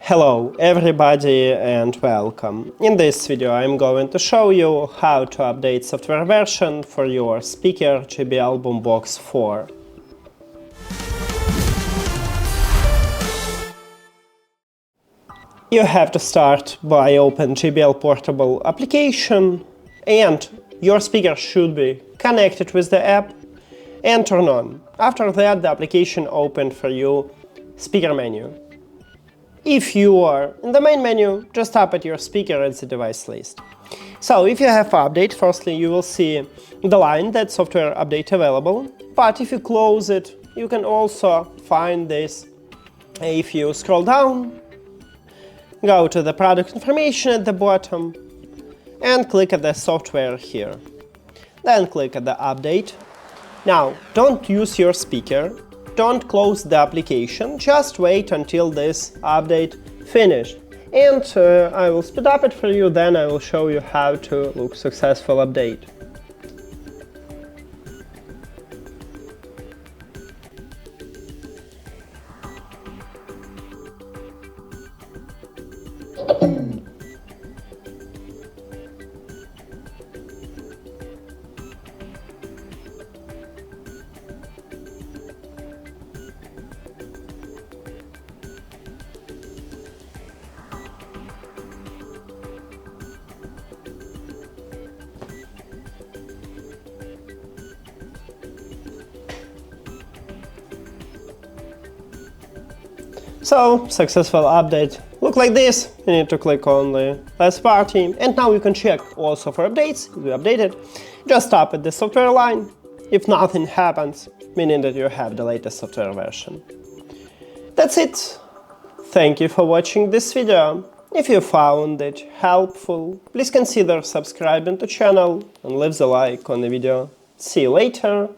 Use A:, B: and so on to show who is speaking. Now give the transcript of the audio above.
A: Hello everybody and welcome. In this video I'm going to show you how to update software version for your speaker JBL Boombox 4. You have to start by open JBL Portable application and your speaker should be connected with the app and turn on. After that the application opened for you speaker menu. If you are in the main menu, just tap at your speaker at the device list. So if you have update, firstly you will see the line that software update available, but if you close it, you can also find this. If you scroll down, go to the product information at the bottom and click at the software here. Then click at the update. Now, don't use your speaker. Don't close the application, just wait until this update finished. And I will speed up it for you, then I will show you how to look successful update. So, successful update look like this. You need to click on the last party, and now you can check also for updates. If you updated, just tap at the software line. If nothing happens, meaning that you have the latest software version. That's it. Thank you for watching this video. If you found it helpful, please consider subscribing to the channel and leave the like on the video. See you later.